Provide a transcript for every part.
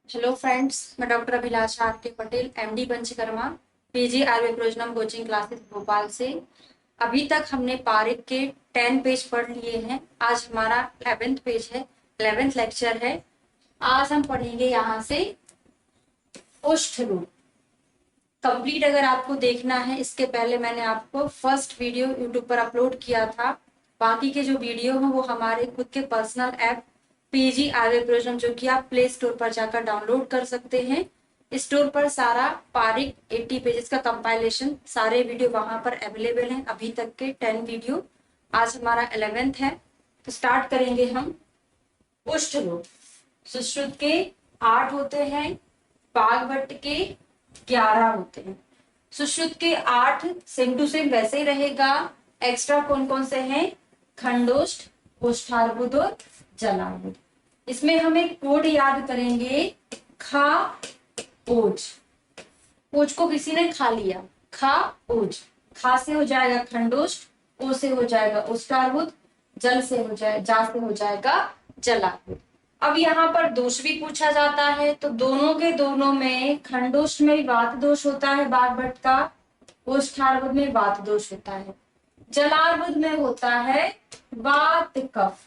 Hello friends, मैं doctor Abhilasha RK Patel, MD Panchakarma, PG Ayurveda coaching classes Bhopal से। अभी तक हमने पारिक के 10 पेज पढ़ लिए हैं। आज हमारा 11th पेज है, 11th लेक्चर है। आज हम पढ़ेंगे यहाँ से ओष्ठ रोग कंप्लीट। अगर आपको देखना है, इसके पहले मैंने आपको फर्स्ट वीडियो यूट्यूब पर अपलोड किया था। बाकी के जो वीडियो हैं वो हमारे खुद के पर्सनल ऐप पीजी आयुर्वेद जो कि आप प्ले स्टोर पर जाकर डाउनलोड कर सकते हैं। स्टोर पर सारा पारिक 80 पेजेस का कंपाइलेशन सारे वीडियो वहां पर अवेलेबल हैं। अभी तक के 10 वीडियो, आज हमारा 11th है। तो स्टार्ट करेंगे हम। कुष्ठ रोग सुश्रुत के 8 होते हैं, बागवट के 11 होते हैं। सुश्रुत के 8 सेम टू सेम वैसे ही रहेगा। एक्स्ट्रा कौन कौन से हैं? खंडोष्ठ, ओष्ठार्बुद और जलार्बुद। इसमें हम एक कोड याद करेंगे, खा ओज। ओज को किसी ने खा लिया, खा ओज। खा से हो जाएगा खंडोष्ठ, ओ से हो जाएगा ओष्ठार्बुद, जल से हो जाए जा से हो जाएगा जलार्बुद। अब यहाँ पर दोष भी पूछा जाता है, तो दोनों के दोनों में खंडोष्ठ में वात दोष होता है बागवट का, ओष्ठार्बुद में वात दोष होता है, जलार्बुद में होता है वात कफ।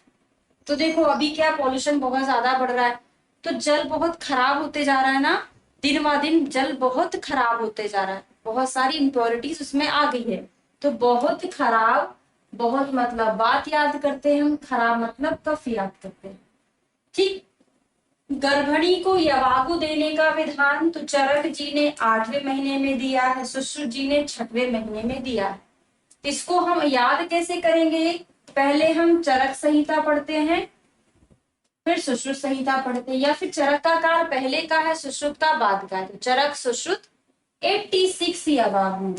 तो देखो अभी क्या पॉल्यूशन बहुत ज्यादा बढ़ रहा है, तो जल बहुत खराब होते जा रहा है ना। दिन ब दिन जल बहुत खराब होते जा रहा है, बहुत सारी इम्प्योरिटीज उसमें आ गई है। तो बहुत खराब, बहुत मतलब बात याद करते हैं हम, खराब मतलब कफ याद करते हैं। ठीक। गर्भिणी को यवागु देने का विधान तो चरक जी ने 8वें महीने में दिया है, सुश्रुत जी ने 6वें महीने में दिया है। इसको हम याद कैसे करेंगे? पहले हम चरक संहिता पढ़ते हैं, फिर सुश्रुत संहिता पढ़ते हैं, या फिर चरक का काल पहले का है, सुश्रुत का बाद का है। तो चरक सुश्रुत 86 यवागु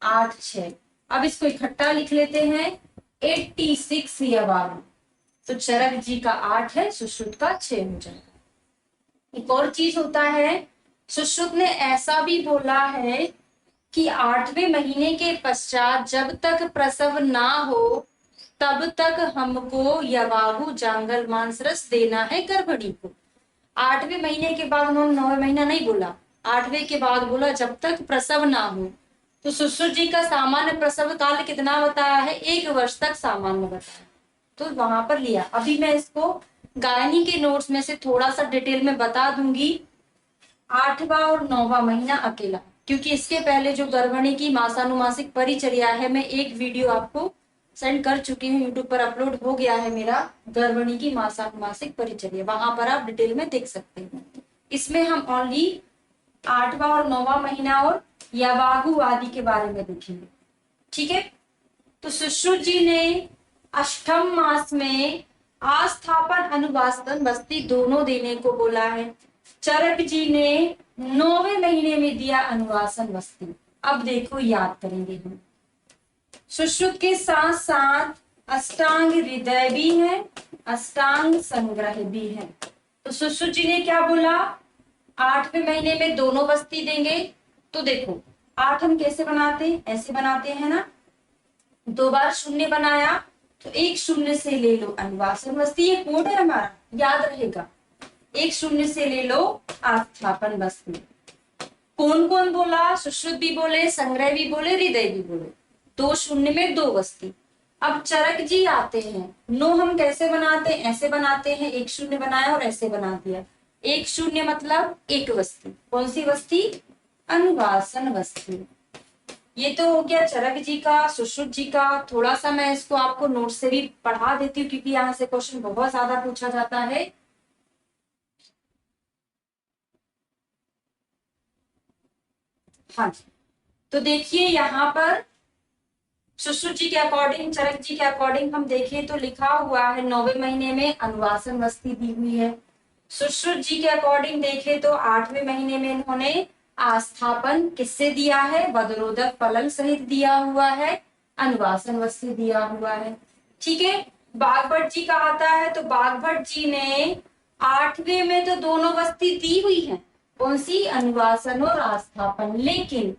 8 6। अब इसको इकट्ठा लिख लेते हैं, 86 यवागु। तो चरक जी का 8 है, सुश्रुत का 6 हो जाएगा। एक और चीज होता है, सुश्रुत ने ऐसा भी बोला है कि 8वें महीने के पश्चात जब तक प्रसव ना हो तब तक हमको यवागु जांगल मांस रस देना है गर्भिणी को। 8वें महीने के बाद उन्होंने 9वें महीना नहीं बोला, 8वें के बाद बोला जब तक प्रसव ना हो। तो सुश्रुत जी का सामान्य प्रसव काल कितना बताया है? 1 वर्ष तक सामान्य बताया, तो वहां पर लिया। अभी मैं इसको गायनी के नोट्स में से थोड़ा सा डिटेल में बता दूंगी। 8वां और 9वां महीना अकेला, क्योंकि इसके पहले जो गर्भिणी की मासानुमासिक परिचर्या है, मैं एक वीडियो आपको सेंड कर चुकी हूँ, यूट्यूब पर अपलोड हो गया है मेरा, गर्भिणी की मासानुमासिक परिचर्या, वहां पर आप डिटेल में देख सकते हैं। इसमें हम ओनली 8वां और 9वां महीना और यवागु आदि के बारे में देखेंगे। ठीक है। तो सुश्रुत जी ने अष्टम मास में आस्थापन अनुवासन बस्ती दोनों देने को बोला है। चरक जी ने 9वें महीने में दिया अनुवासन बस्ती। अब देखो याद करेंगे हम, सुश्रुत के साथ साथ अष्टांग हृदय भी है, अष्टांग संग्रह भी है। तो सुश्रुत जी ने क्या बोला? 8वें महीने में दोनों बस्ती देंगे। तो देखो 8 हम कैसे बनाते? ऐसे बनाते हैं ना, 2 बार शून्य बनाया तो 1 शून्य से ले लो अनुवासन बस्ती, ये कोड है हमारा, याद रहेगा। 1 शून्य से ले लो आस्थापन बस्ती। कौन कौन बोला? सुश्रुत भी बोले, संग्रह भी बोले, हृदय भी बोले। 2 शून्य में 2 बस्ती। अब चरक जी आते हैं, नो हम कैसे बनाते हैं? ऐसे बनाते हैं, 1 शून्य बनाया और ऐसे बना दिया। 1 शून्य मतलब 1 बस्ती। कौन सी बस्ती? अनुवासन बस्ती। ये तो हो गया चरक जी का, सुश्रुत जी का। थोड़ा सा मैं इसको आपको नोट से भी पढ़ा देती हूँ, क्योंकि यहाँ से क्वेश्चन बहुत ज्यादा पूछा जाता है। हाँ जी, तो देखिए यहाँ पर सुश्रुत जी के अकॉर्डिंग, चरक जी के अकॉर्डिंग हम देखें तो लिखा हुआ है 9वें महीने में अनुवासन बस्ती दी हुई है। सुश्रुत जी के अकॉर्डिंग देखें तो 8वें महीने में इन्होंने आस्थापन किससे दिया है? वदरोदक फलक सहित दिया हुआ है, अनुवासन बस्ती दिया हुआ है। ठीक है। बागभट्ट जी का आता है, तो बागभट्ट जी ने 8वें में तो दोनों बस्ती दी हुई है, कौन सी? अनुवासन और आस्थापन, लेकिन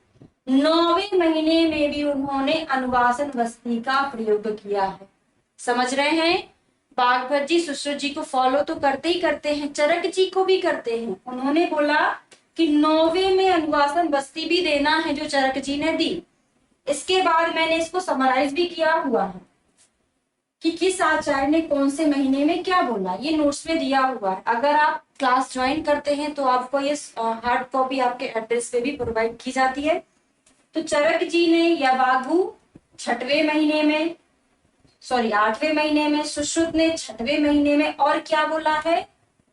9वें महीने में भी उन्होंने अनुवासन बस्ती का प्रयोग किया है। समझ रहे हैं? बागभट जी सुश्रुत जी को फॉलो तो करते ही करते हैं, चरक जी को भी करते हैं। उन्होंने बोला कि 9वें में अनुवासन बस्ती भी देना है जो चरक जी ने दी। इसके बाद मैंने इसको समराइज भी किया हुआ है कि किस आचार्य ने कौन से महीने में क्या बोला, ये नोट्स में दिया हुआ है। अगर आप क्लास ज्वाइन करते हैं तो आपको ये हार्ड कॉपी आपके एड्रेस पे भी प्रोवाइड की जाती है। तो चरक जी ने यवागु 8वें महीने में, 8वें महीने में, सुश्रुत ने 6वें महीने में, और क्या बोला है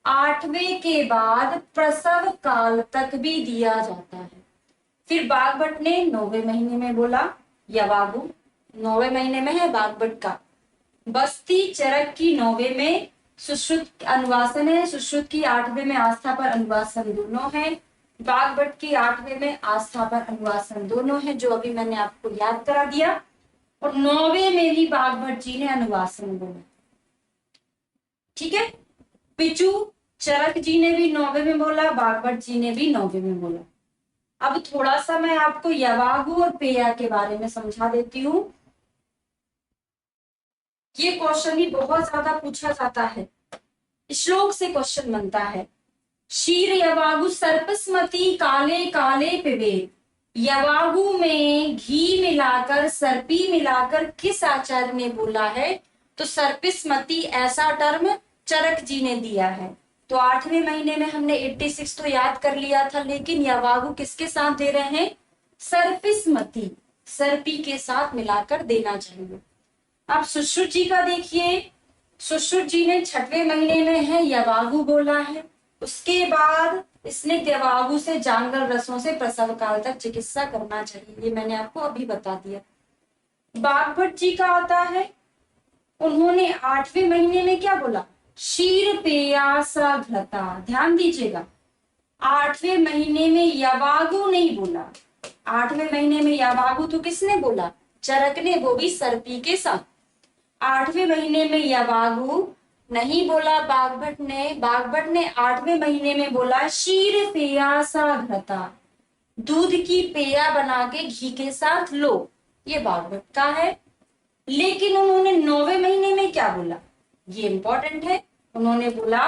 8वें के बाद प्रसव काल तक भी दिया जाता है। फिर बागभट ने 9वें महीने में बोला, यवागु 9वें महीने में है बागभट का, बस्ती चरक की 9वें में, सुश्रुत अनुवासन है, सुश्रुत की 8वें में, आस्था पर अनुवासन दोनों है, बागभट की 8वें में आस्था पर अनुवासन दोनों है, जो अभी मैंने आपको याद करा दिया। और 9वें में भी बागभट जी ने अनुवासन बोला। ठीक है, पिचू चरक जी ने भी 9वें में बोला, बागभट जी ने भी 9वें में बोला। अब थोड़ा सा मैं आपको यवागु और पेया के बारे में समझा देती हूँ। ये क्वेश्चन भी बहुत ज्यादा पूछा जाता है, श्लोक से क्वेश्चन बनता है। शीर यवागु सर्पस्मति काले काले पिबे, यवागु में घी मिलाकर सर्पी मिलाकर किस आचार्य ने बोला है? तो सर्पिस्मति ऐसा टर्म चरक जी ने दिया है। तो 8वें महीने में हमने 86 तो याद कर लिया था, लेकिन यवागु किसके साथ दे रहे हैं? सर्पिस्मति, सर्पी के साथ मिलाकर देना चाहिए। अब सुश्रुत जी का देखिए, सुश्रुत जी ने 6वें महीने में है यवागु बोला है। उसके बाद इसने यवागु से जांगल रसों से प्रसव काल तक चिकित्सा करना चाहिए, ये मैंने आपको अभी बता दिया। बागभट जी का आता है, उन्होंने 8वें महीने में क्या बोला? क्षीर पेयासा घृता। ध्यान दीजिएगा, 8वें महीने में यवागु नहीं बोला। 8वें महीने में यवागु तो किसने बोला? चरक ने, वो भी सर्पी के साथ। 8वें महीने में यवागु नहीं बोला बागभट ने। बागभट ने 8वें महीने में बोला क्षीर पेयासा घृता, दूध की पेया बना के घी के साथ लो, ये बागभट का है। लेकिन उन्होंने 9वें महीने में क्या बोला? ये इंपॉर्टेंट है, उन्होंने बोला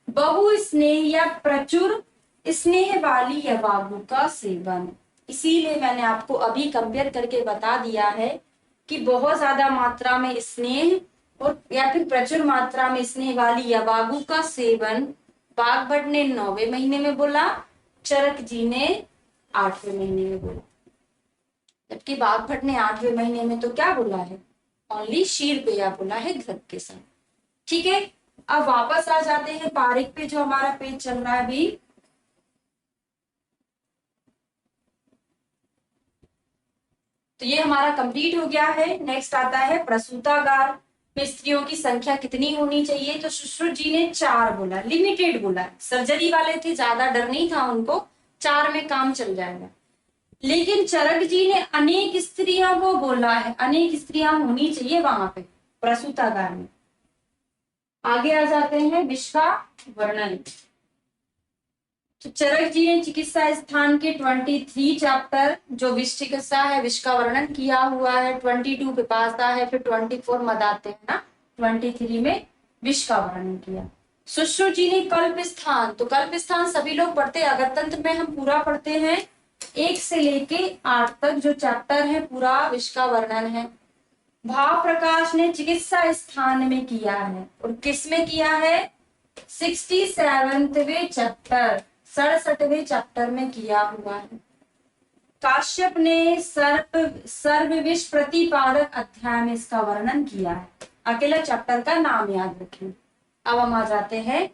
बहु स्नेह या प्रचुर स्नेह वाली यवागु का सेवन। इसीलिए मैंने आपको अभी कंपेयर करके बता दिया है कि बहुत ज्यादा मात्रा में स्नेह और या फिर प्रचुर मात्रा में स्नेह वाली यवागु का सेवन बागभट ने 9वें महीने में बोला, चरक जी ने 8वें महीने में बोला। जबकि बागभट ने 8वें महीने में तो क्या बोला है? ओनली शीर पेया बोला है घृत के साथ। ठीक है, अब वापस आ जाते हैं पारिक पे, जो हमारा पेज चल रहा है अभी। तो ये हमारा कंप्लीट हो गया है। नेक्स्ट आता है प्रसूतागार में स्त्रियों की संख्या कितनी होनी चाहिए? तो सुश्रुत जी ने 4 बोला, लिमिटेड बोला। सर्जरी वाले थे, ज्यादा डर नहीं था उनको, 4 में काम चल जाएगा। लेकिन चरक जी ने अनेक स्त्रियां को बोला है, अनेक स्त्रियां होनी चाहिए वहां पे प्रसूतागार में। आगे आ जाते हैं विष का वर्णन। तो चरक जी ने चिकित्सा स्थान के 23 चैप्टर जो विष चिकित्सा है, विष का वर्णन किया हुआ है। 22 पिपासा है, फिर 24 मदाते है ना, 23 में विष का वर्णन किया। सुश्रुत जी ने कल्प स्थान, तो कल्प स्थान सभी लोग पढ़ते हैं, अगर तंत्र में हम पूरा पढ़ते हैं 1 से लेके 8 तक जो चैप्टर है पूरा विष का वर्णन है। भाव प्रकाश ने चिकित्सा स्थान में किया है, और किस में किया है? 67वें चैप्टर, 67वें चैप्टर में किया हुआ है। काश्यप ने सर्व विष प्रतिपादक अध्याय में इसका वर्णन किया है। अकेला चैप्टर का नाम याद रखें। अब हम आ जाते हैं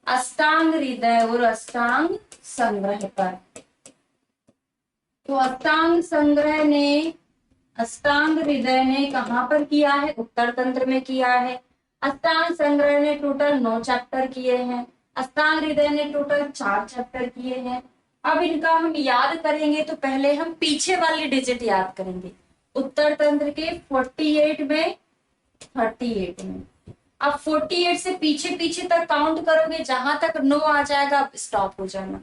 अष्टांग हृदय और अष्टांग संग्रह पर। तो अष्टांग हृदय ने कहाँ पर किया है? उत्तर तंत्र में किया है। अष्टांग संग्रह ने टोटल 9 चैप्टर किए हैं। अष्टांग हृदय ने टोटल 4 चैप्टर किए हैं। अब इनका हम याद करेंगे तो पहले हम पीछे वाली डिजिट याद करेंगे। उत्तर तंत्र के 48 में, 38 में। अब 48 से पीछे पीछे तक काउंट करोगे, जहां तक 9 आ जाएगा स्टॉप हो जाना।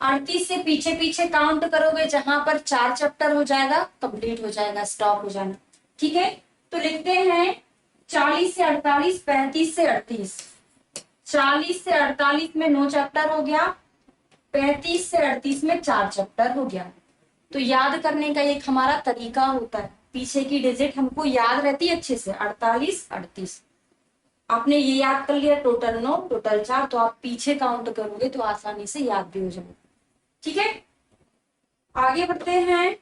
38 से पीछे पीछे काउंट करोगे, जहां पर 4 चैप्टर हो जाएगा कंप्लीट हो जाएगा, स्टॉप हो जाना। ठीक है, तो लिखते हैं 40 से 48, 35 से 38, 40 से 48 में 9 चैप्टर हो गया, 35 से 38 में 4 चैप्टर हो गया। तो याद करने का एक हमारा तरीका होता है, पीछे की डिजिट हमको याद रहती है अच्छे से, 48 38। आपने ये याद कर लिया, टोटल 9 टोटल 4, तो आप पीछे काउंट करोगे तो आसानी से याद भी हो जाएगा। ठीक है, आगे बढ़ते हैं।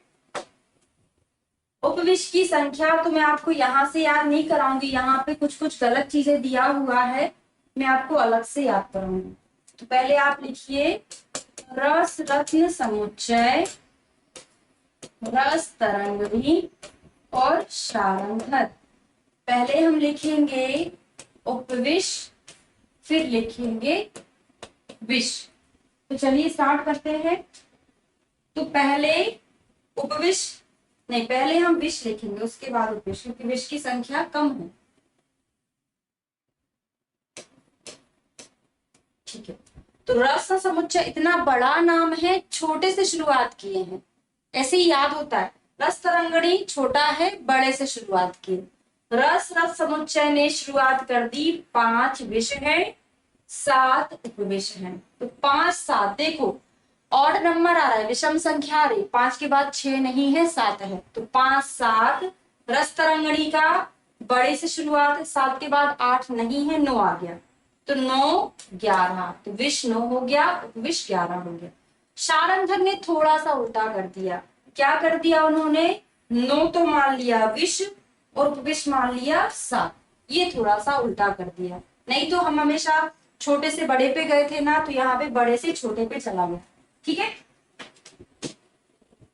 उपविष्ट की संख्या तो मैं आपको यहाँ से याद नहीं कराऊंगी, यहाँ पे कुछ कुछ गलत चीजें दिया हुआ है, मैं आपको अलग से याद कराऊंगी। तो पहले आप लिखिए रस रत्न समुच्चय, रस तरंगिणी और शारंगधर। पहले हम लिखेंगे उपविष्ट, फिर लिखेंगे विष। तो चलिए स्टार्ट करते हैं। तो पहले उपविष्ट नहीं, पहले हम विष लिखेंगे, उसके बाद उपविष्ट, क्योंकि विष की संख्या कम है। ठीक है, तो रस समुच्चय इतना बड़ा नाम है, छोटे से शुरुआत किए हैं, ऐसे ही याद होता है। रस तरंगिणी छोटा है, बड़े से शुरुआत की। रस रस समुच्चय ने शुरुआत कर दी, 5 विष है, 7 उपविष है। तो 5 7, देखो ऑड नंबर आ रहा है, विषम संख्या आ रही, 5 के बाद 6 नहीं है, 7 है। तो 5 7, रस तरंगिणी का बड़े से शुरुआत है, 7 के बाद 8 नहीं है, 9 आ गया। तो 9 11, तो विष 9 हो गया, उपविष 11 हो गया। शारंगधर ने थोड़ा सा उल्टा कर दिया। क्या कर दिया उन्होंने, 9 तो मान लिया विष और उपविष मान लिया 7, ये थोड़ा सा उल्टा कर दिया। नहीं तो हम हमेशा छोटे से बड़े पे गए थे ना, तो यहाँ पे बड़े से छोटे पे चला गया। ठीक है,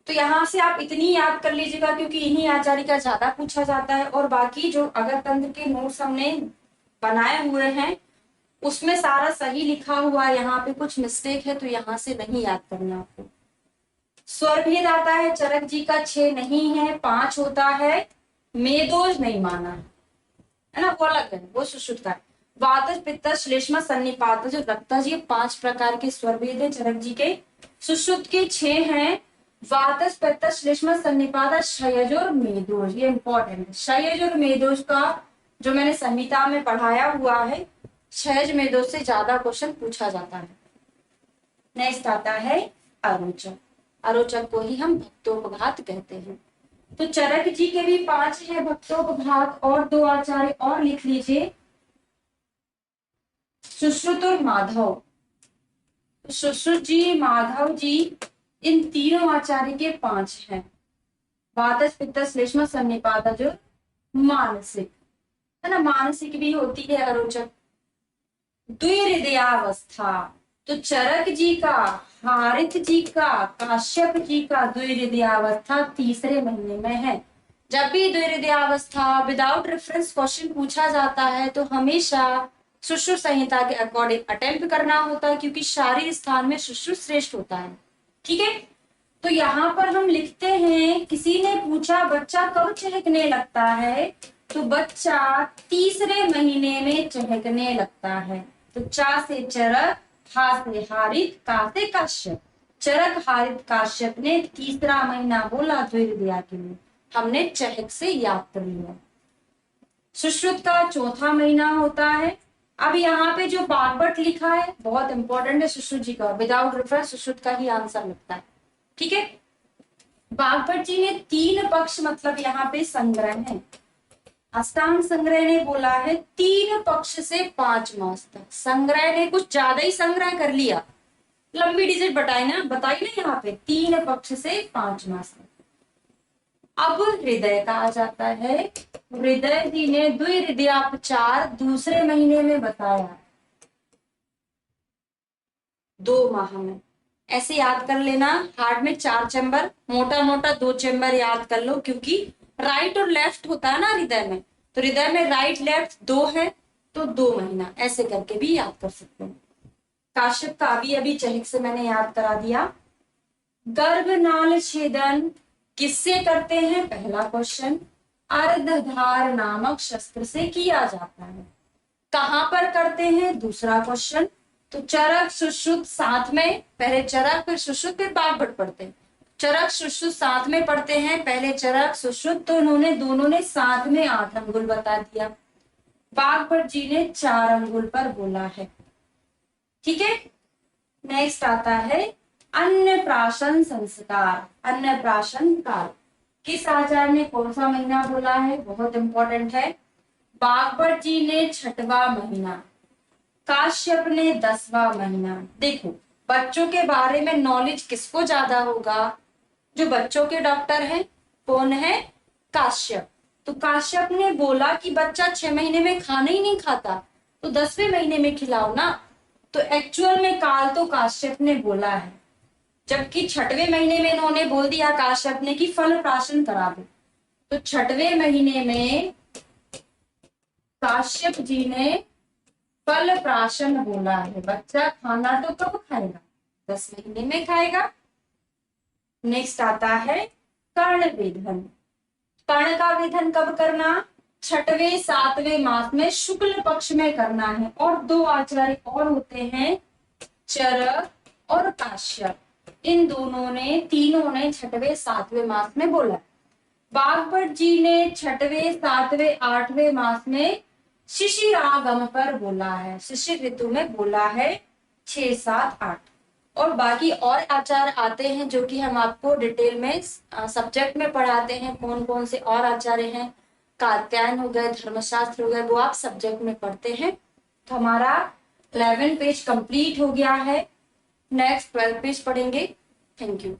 तो यहां से आप इतनी याद कर लीजिएगा, क्योंकि इन्हीं आचार्य का ज्यादा पूछा जाता है। और बाकी जो अगर तंत्र के नोट्स हमने बनाए हुए हैं उसमें सारा सही लिखा हुआ है, यहाँ पे कुछ मिस्टेक है तो यहाँ से नहीं याद करना आपको। स्वर भेद आता है, चरक जी का 6 नहीं है, 5 होता है। मेदोज नहीं माना है ना, वो अलग है, वो सुश्रुत का है। वातज पित्तज श्लेष्मा सन्निपातज और रक्तज, ये 5 प्रकार के स्वर भेद है चरक जी के। सुश्रुत के 6 हैं, वातज पित्तज श्लेष्मा सन्निपातज क्षयज और मेदोज, ये इंपॉर्टेंट है। क्षयज और मेदोज का जो मैंने संहिता में पढ़ाया हुआ है, क्षयज मेदोज से ज्यादा क्वेश्चन पूछा जाता है। नेक्स्ट आता है अरोचक। अरोचक को ही हम भक्तोपघात कहते हैं। तो चरक जी के भी 5 है भक्तोपघात, और 2 आचार्य और लिख लीजिए, सुश्रुत और माधव। सुश्रुत जी, माधव जी, इन तीनों आचार्य के 5 हैं। वातज पित्तज श्लेष्मा सन्निपातज और मानसिक, है ना, मानसिक भी होती है अरोचक। द्विहृदयावस्था, तो चरक जी का, हारित जी का, काश्यप जी का द्विहृदयावस्था तीसरे महीने में है। जब भी द्विहृदयावस्था विदाउट रेफरेंस क्वेश्चन पूछा जाता है तो हमेशा सुश्रुत संहिता के अकॉर्डिंग अटेम्प्ट करना होता है, क्योंकि शारीरिक स्थान में सुश्रुत श्रेष्ठ होता है। ठीक है, तो यहाँ पर हम लिखते हैं, किसी ने पूछा बच्चा कब चहकने लगता है, तो बच्चा तीसरे महीने में चहकने लगता है। तो चा से चरक, हा से हारित, का से काश्यप। चरक हारित काश्यप ने तीसरा महीना बोला द्विहृदया के लिए, हमने चहक से याद कर लिया। सुश्रुत का चौथा महीना होता है। अब यहाँ पे जो बागवट लिखा है बहुत इंपॉर्टेंट है सुश्रुत जी का, विदाउट रेफरेंस सुश्रुत का ही आंसर लगता है। ठीक है, बागवट जी ने 3 पक्ष मतलब यहाँ पे संग्रह है, अष्टांग संग्रह ने बोला है 3 पक्ष से 5 मास तक। संग्रह ने कुछ ज्यादा ही संग्रह कर लिया, लंबी डिजिट बताई ना यहाँ पे 3 पक्ष से 5 मास तक। अब हृदय का आ जाता है। हृदय जी ने द्विहृदयापचार दूसरे महीने में बताया, 2 माह में। ऐसे याद कर लेना, हार्ट में 4 चैम्बर, मोटा मोटा 2 चैम्बर याद कर लो, क्योंकि राइट और लेफ्ट होता है ना हृदय में, तो हृदय में राइट लेफ्ट 2 है, तो 2 महीना ऐसे करके भी याद कर सकते हैं। काश्यप का अभी चहक से मैंने याद करा दिया। गर्भनाल छेदन किससे करते हैं, पहला क्वेश्चन, अर्धधार नामक शस्त्र से किया जाता है। कहां पर करते हैं, दूसरा क्वेश्चन। तो चरक सुश्रुत साथ में, पहले चरक फिर सुश्रुत फिर बागवट पढ़ते हैं। चरक सुश्रुत साथ में पढ़ते हैं, पहले चरक सुश्रुत, तो उन्होंने दोनों ने साथ में 8 अंगुल बता दिया। बागभट जी ने 4 अंगुल पर बोला है। ठीक है, नेक्स्ट आता है अन्नप्राशन संस्कार। अन्नप्राशन काल किस आचार्य ने कौन सा महीना बोला है, बहुत इंपॉर्टेंट है। बागभट जी ने 6वां महीना, काश्यप ने 10वां महीना। देखो, बच्चों के बारे में नॉलेज किसको ज्यादा होगा, जो बच्चों के डॉक्टर हैं, कौन है, काश्यप। तो काश्यप ने बोला कि बच्चा 6 महीने में खाना ही नहीं खाता, तो 10वें महीने में खिलाओ ना। तो एक्चुअल में काल तो काश्यप ने बोला है, जबकि 6वें महीने में इन्होंने बोल दिया काश्यप ने कि फल प्राशन करा दो। तो 6वें महीने में काश्यप जी ने फल प्राशन बोला है। बच्चा खाना तो कब खाएगा, 10 महीने में खाएगा। नेक्स्ट आता है कर्ण वेधन। कर्ण का वेधन कब करना, 6वें 7वें मास में शुक्ल पक्ष में करना है। और 2 आचार्य और होते हैं, चरक और काश्यप। इन दोनों ने, तीनों ने 6वें 7वें मास में बोला। बागभट जी ने 6वें 7वें 8वें मास में शिशिर आगम पर बोला है, शिशिर ऋतु में बोला है, 6 7 8। और बाकी और आचार आते हैं जो कि हम आपको डिटेल में सब्जेक्ट में पढ़ाते हैं, कौन कौन से और आचार्य हैं। कात्यायन हो गए, धर्मशास्त्र हो गए, वो आप सब्जेक्ट में पढ़ते हैं। तो हमारा 11 पेज कंप्लीट हो गया है। नेक्स्ट 12 पेज पढ़ेंगे। Thank you.